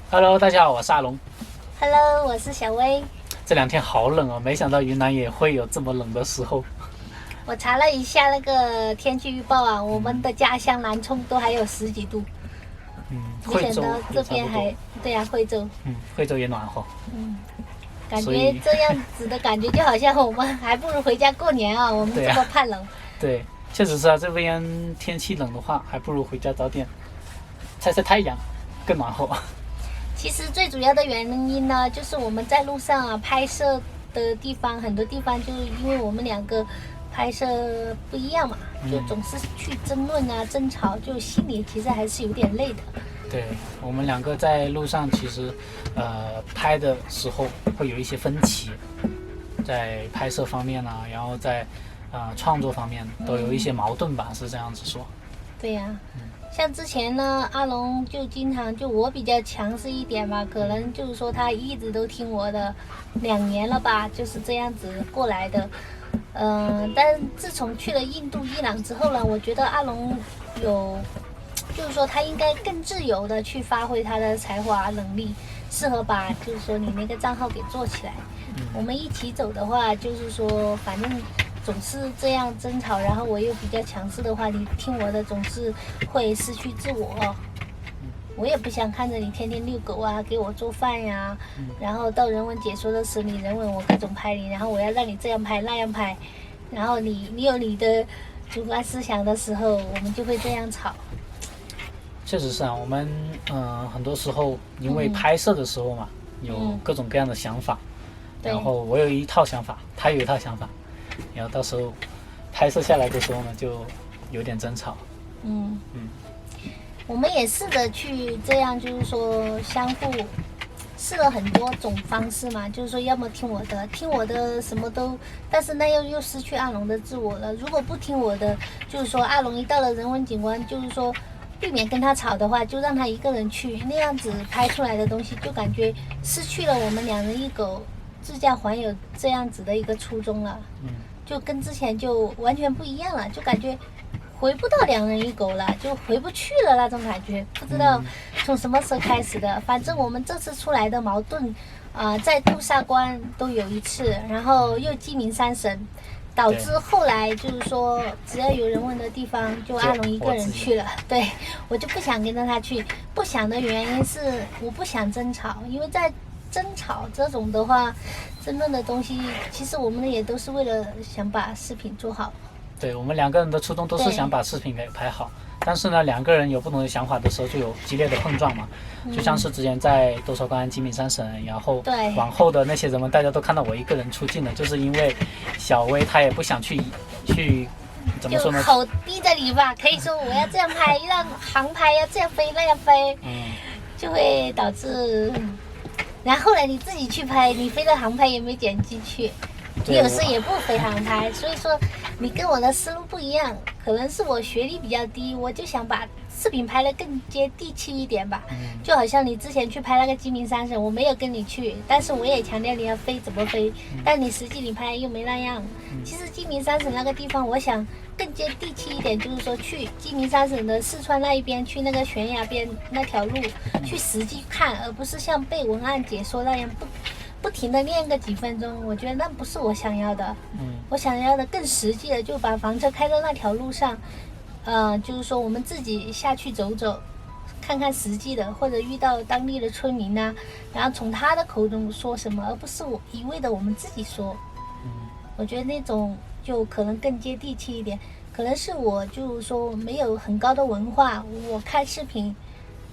Hello，大家好，我是阿龙。Hello，我是小薇。这两天好冷哦，没想到云南也会有这么冷的时候。我查了一下那个天气预报啊，我们的家乡南充都还有10几度。惠州这边还对呀、惠州。惠州也暖和。感觉这样子的感觉就好像我们还不如回家过年啊，我们这么怕冷。对，确实是啊，这边天气冷的话，还不如回家早点晒晒太阳，更暖和。其实最主要的原因呢，就是我们在路上啊拍摄的地方，很多地方就是因为我们两个拍摄不一样嘛，就总是去争论啊、争吵，就心里其实还是有点累的。对，我们两个在路上其实，拍的时候会有一些分歧，在拍摄方面啊，然后在创作方面都有一些矛盾吧，是这样子说。对呀、像之前呢，阿龙就经常就我比较强势一点嘛，可能就是说他一直都听我的，2年了吧，就是这样子过来的。但自从去了印度、伊朗之后呢，我觉得阿龙就是说他应该更自由的去发挥他的才华能力，适合把就是说你那个账号给做起来。我们一起走的话，就是说反正总是这样争吵，然后我又比较强势的话，你听我的总是会失去自我。我也不想看着你天天遛狗啊，给我做饭呀，然后到人文解说的时候，你人文我各种拍你，然后我要让你这样拍那样拍，然后你有你的主观思想的时候，我们就会这样吵。确实是啊，我们很多时候因为拍摄的时候嘛，有各种各样的想法，然后我有一套想法，他有一套想法，然后到时候拍摄下来的时候呢，就有点争吵。我们也试着去这样，就是说相互试了很多种方式嘛，就是说要么听我的什么都，但是那又失去阿龙的自我了。如果不听我的，就是说阿龙一到了人文景观，就是说避免跟他吵的话，就让他一个人去，那样子拍出来的东西就感觉失去了我们2人1狗自驾环游这样子的一个初衷了。就跟之前就完全不一样了，就感觉回不到2人1狗了，就回不去了那种感觉。不知道从什么时候开始的，反正我们这次出来的矛盾在杜萨关都有一次，然后又鸡鸣山神，导致后来就是说只要有人问的地方，就阿龙一个人去了。对，我就不想跟着他去，不想的原因是我不想争吵，因为在争吵这种的话，争论的东西，其实我们也都是为了想把视频做好。对，我们两个人的初衷都是想把视频给拍好，但是呢，两个人有不同的想法的时候，就有激烈的碰撞嘛。就像是之前在斗韶关鸡鸣山神，然后往后的那些人们，大家都看到我一个人出镜了，就是因为小薇她也不想去怎么说呢？就口逼着你吧，可以说我要这样拍，让航拍要这样飞那样飞，就会导致。然后后来你自己去拍，你飞的航拍也没剪进去，你有时也不飞航拍，所以说你跟我的思路不一样，可能是我学历比较低，我就想把视频拍得更接地气一点吧。就好像你之前去拍那个鸡鸣山神，我没有跟你去，但是我也强调你要飞怎么飞，但你实际你拍又没那样。其实鸡鸣山神那个地方，我想更接地气一点，就是说去鸡鸣山神的四川那一边，去那个悬崖边那条路去实际看，而不是像背文案解说那样不停的练个几分钟，我觉得那不是我想要的。我想要的更实际的，就把房车开到那条路上，就是说我们自己下去走走，看看实际的，或者遇到当地的村民啊，然后从他的口中说什么，而不是我一味的我们自己说。我觉得那种就可能更接地气一点，可能是我就是说没有很高的文化，我看视频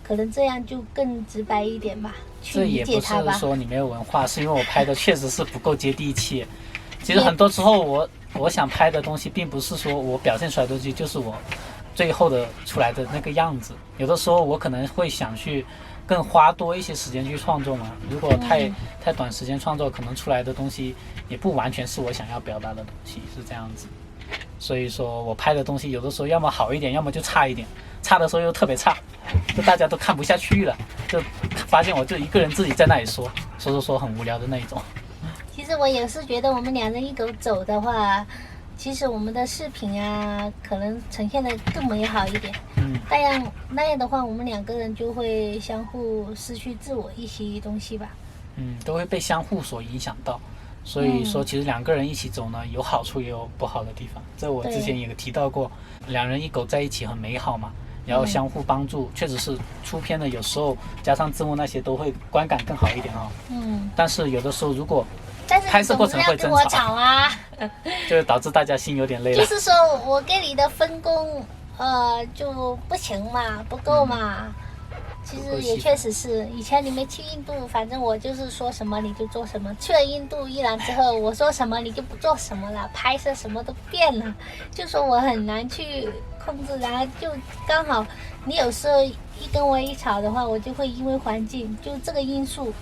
可能这样就更直白一点吧，去理解他吧。这也不是说你没有文化，是因为我拍的确实是不够接地气。其实很多时候我想拍的东西，并不是说我表现出来的东西就是我最后的出来的那个样子。有的时候我可能会想去更花多一些时间去创作嘛。如果太短时间创作，可能出来的东西也不完全是我想要表达的东西，是这样子。所以说我拍的东西有的时候要么好一点，要么就差一点，差的时候又特别差，就大家都看不下去了，就发现我就一个人自己在那里说很无聊的那一种。其实我也是觉得我们2人1狗走的话，其实我们的视频啊，可能呈现的更美好一点。那样的话，我们两个人就会相互失去自我一些东西吧。都会被相互所影响到。所以说，其实两个人一起走呢，有好处也有不好的地方。这我之前也提到过，两人一狗在一起很美好嘛，然后相互帮助，确实是出片的有时候加上字幕那些都会观感更好一点但是有的时候如果拍摄过程会争吵啊，就导致大家心有点累了。就是说我跟你的分工就不行嘛，不够嘛。其实也确实是，以前你没去印度，反正我就是说什么你就做什么。去了印度一来之后，我说什么你就不做什么了，拍摄什么都变了，就说我很难去控制。然后就刚好你有时候一跟我一吵的话，我就会因为环境就这个因素，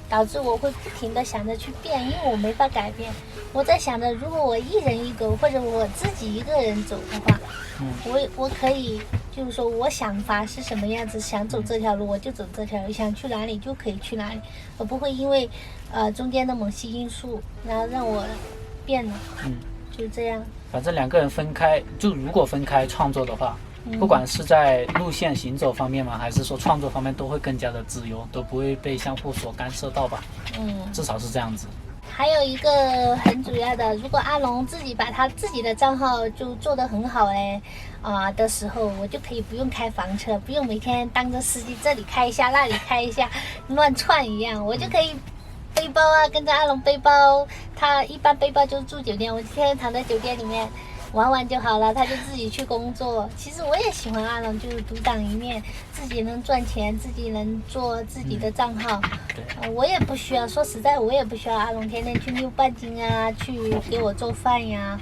导致我会不停的想着去变，因为我没法改变。我在想着，如果我一人一狗，或者我自己一个人走的话，我可以。就是说我想法是什么样子，想走这条路我就走这条路，想去哪里就可以去哪里，而不会因为中间的某些因素然后让我变了。就这样。反正两个人分开，就如果分开创作的话，不管是在路线行走方面嘛，还是说创作方面，都会更加的自由，都不会被相互所干涉到吧。至少是这样子。还有一个很主要的，如果阿龙自己把他自己的账号就做得很好嘞的时候，我就可以不用开房车，不用每天当着司机这里开一下那里开一下乱窜一样，我就可以背包跟着阿龙背包，他一般背包就是住酒店，我天天躺在酒店里面玩玩就好了，他就自己去工作。其实我也喜欢阿龙，就是独当一面，自己能赚钱，自己能做自己的账号。我也不需要，说实在，我也不需要阿龙天天去溜半斤去给我做饭呀。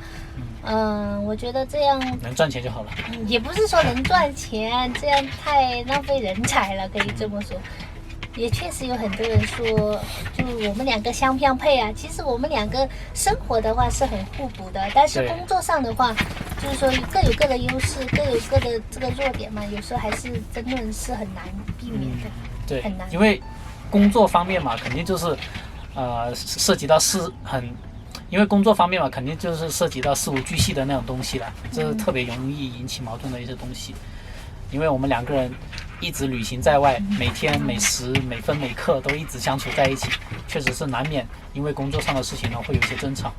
我觉得这样能赚钱就好了。也不是说能赚钱，这样太浪费人才了，可以这么说。也确实有很多人说，就我们两个相配啊。其实我们两个生活的话是很互补的，但是工作上的话，就是说各有各的优势，各有各的这个弱点嘛。有时候还是争论是很难避免的。对，很难。因为工作方面嘛，肯定就是涉及到因为工作方面嘛，肯定就是涉及到事无巨细的那种东西了，这是特别容易引起矛盾的一些东西。因为我们两个人一直旅行在外，每天每时每分每刻都一直相处在一起，确实是难免因为工作上的事情呢会有一些争吵。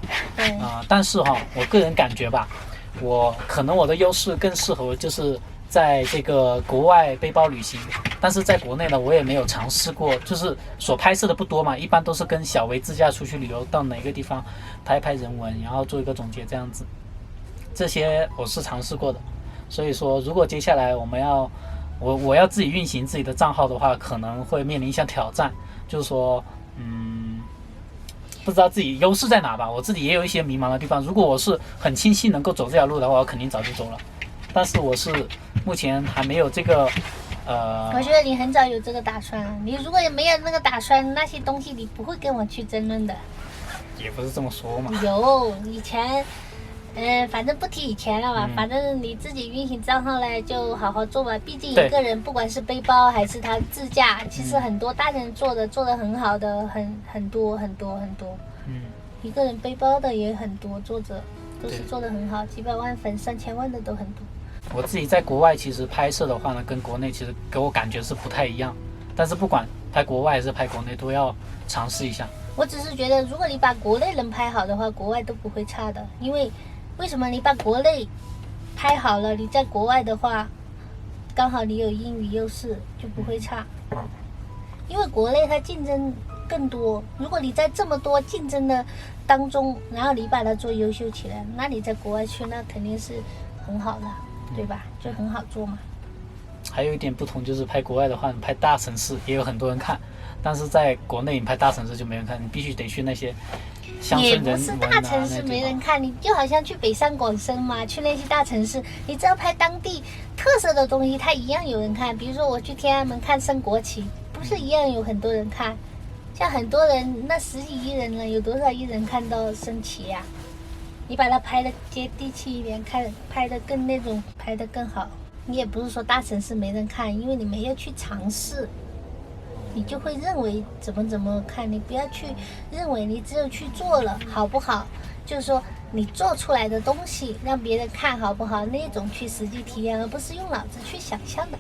但是我个人感觉吧，可能我的优势更适合就是在这个国外背包旅行，但是在国内呢我也没有尝试过，就是所拍摄的不多嘛，一般都是跟小维自驾出去旅游，到哪个地方拍拍人文，然后做一个总结这样子，这些我是尝试过的。所以说如果接下来我要自己运行自己的账号的话，可能会面临一项挑战，就是说不知道自己优势在哪吧，我自己也有一些迷茫的地方。如果我是很清晰能够走这条路的话，我肯定早就走了，但是我是目前还没有这个我觉得你很早有这个打算了，你如果没有那个打算，那些东西你不会跟我去争论的。也不是这么说嘛。有以前反正不提以前了吧，反正你自己运行账号嘞就好好做吧。毕竟一个人不管是背包还是他自驾，其实很多大人做的很好的很多。一个人背包的也很多，都是做的很好，几百万粉3000万的都很多。我自己在国外其实拍摄的话呢，跟国内其实给我感觉是不太一样，但是不管拍国外还是拍国内都要尝试一下。我只是觉得如果你把国内能拍好的话，国外都不会差的。因为什么？你把国内拍好了，你在国外的话刚好你有英语优势，就不会差。因为国内它竞争更多，如果你在这么多竞争的当中，然后你把它做优秀起来，那你在国外去那肯定是很好的，对吧？就很好做嘛。还有一点不同就是拍国外的话，你拍大城市也有很多人看，但是在国内你拍大城市就没人看，你必须得去那些乡村人文也不是大城市没人看，你就好像去北上广深嘛，去那些大城市，你只要拍当地特色的东西，它一样有人看。比如说我去天安门看升国旗，不是一样有很多人看？像很多人，那10几亿人了，有多少亿人看到升旗呀？你把它拍的接地气一点，拍的更那种，拍的更好。你也不是说大城市没人看，因为你没有去尝试。你就会认为怎么看，你不要去认为你只有去做了好不好，就是说你做出来的东西让别人看好不好，那种去实际体验，而不是用脑子去想象的。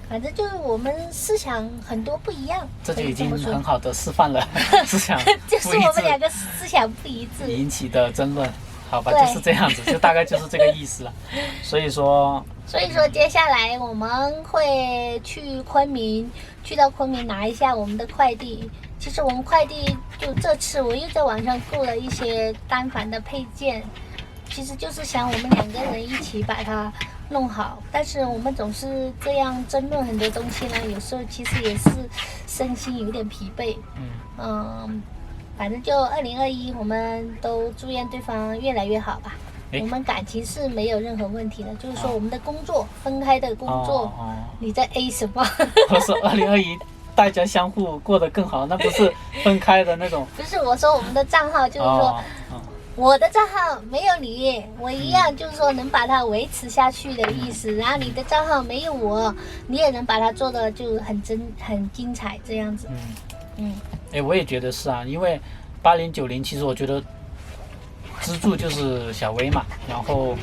反正就是我们思想很多不一样，这就已经很好的示范了思想就是我们两个思想不一致引起的争论。好吧，就是这样子，就大概就是这个意思了。所以说接下来我们会去昆明，去到昆明拿一下我们的快递。其实我们快递就这次我又在网上购了一些单反的配件，其实就是想我们两个人一起把它弄好。但是我们总是这样争论很多东西呢，有时候其实也是身心有点疲惫。反正就2021，我们都祝愿对方越来越好吧。我们感情是没有任何问题的，就是说我们的工作分开的工作，你在 A 什么？我说2021大家相互过得更好，那不是分开的那种。不是，我说我们的账号就是说，我的账号没有你，我一样就是说能把它维持下去的意思。然后你的账号没有我，你也能把它做的就很精彩这样子。我也觉得是啊，因为8090其实我觉得支柱就是小薇嘛，然后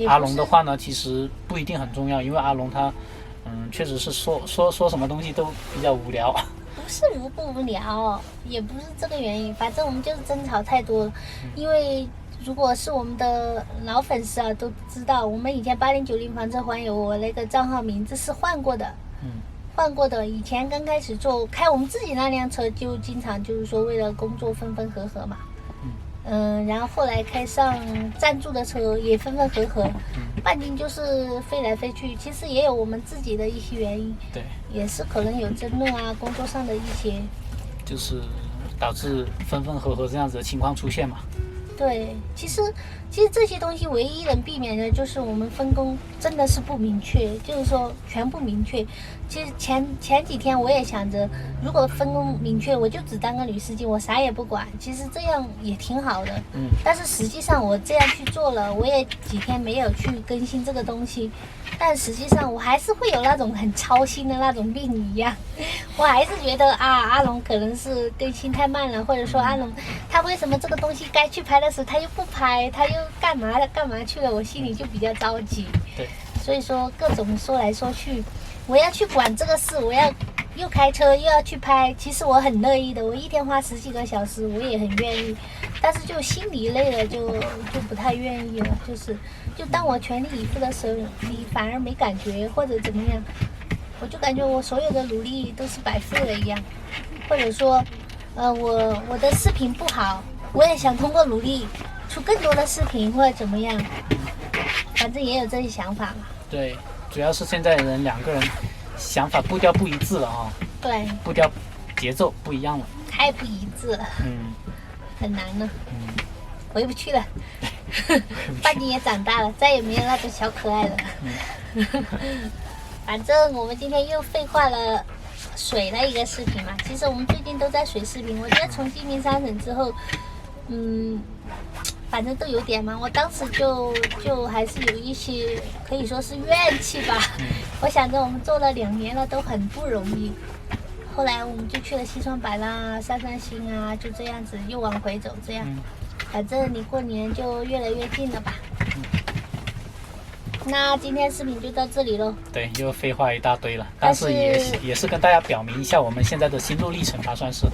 阿龙的话呢，其实不一定很重要，因为阿龙他确实是说什么东西都比较无聊。不是不无聊，也不是这个原因，反正我们就是争吵太多了。因为如果是我们的老粉丝啊，都知道我们以前8090房车环游，我那个账号名字是换过的。以前刚开始开我们自己那辆车，就经常就是说为了工作分分合合嘛。然后后来开上赞助的车也分分合合，半径就是飞来飞去。其实也有我们自己的一些原因，对，也是可能有争论啊，工作上的一些，就是导致分分合合这样子的情况出现嘛。对，其实这些东西唯一能避免的就是我们分工真的是不明确，就是说全不明确。其实前几天我也想着，如果分工明确，我就只当个女司机，我啥也不管，其实这样也挺好的。但是实际上我这样去做了，我也几天没有去更新这个东西，但实际上我还是会有那种很操心的那种病一样，我还是觉得阿龙可能是更新太慢了，或者说阿龙他为什么这个东西该去拍的时候他又不拍，他又干嘛去了，我心里就比较着急。对，所以说各种说来说去，我要去管这个事，我要又开车又要去拍，其实我很乐意的，我一天花10几个小时我也很愿意，但是就心里累了就不太愿意了，就当我全力以赴的时候，你反而没感觉或者怎么样，我就感觉我所有的努力都是白费了一样。或者说我的视频不好，我也想通过努力出更多的视频或者怎么样，反正也有这些想法嘛。对，主要是现在人两个人想法步调不一致了啊。对，步调节奏不一样了，太不一致了。很难呢。回不去了。半斤也长大了，再也没有那种小可爱了。反正我们今天又废话了水的一个视频嘛。其实我们最近都在水视频，我觉得从鸡鸣山省之后，反正都有点嘛。我当时就还是有一些可以说是怨气吧。我想着我们做了2年了，都很不容易。后来我们就去了西双版纳、散心啊，就这样子又往回走，这样。反正离过年就越来越近了吧。那今天视频就到这里喽。对，又废话一大堆了，但是也是跟大家表明一下我们现在的心路历程吧，算是。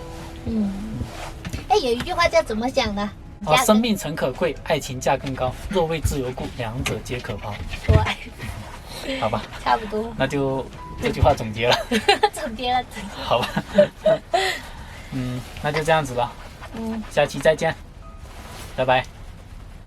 有一句话叫怎么讲的？生命诚可贵，爱情价更高。若为自由故，两者皆可抛。对。好吧。差不多。那就这句话总结了。总结了。好吧。那就这样子了。下期再见。拜拜。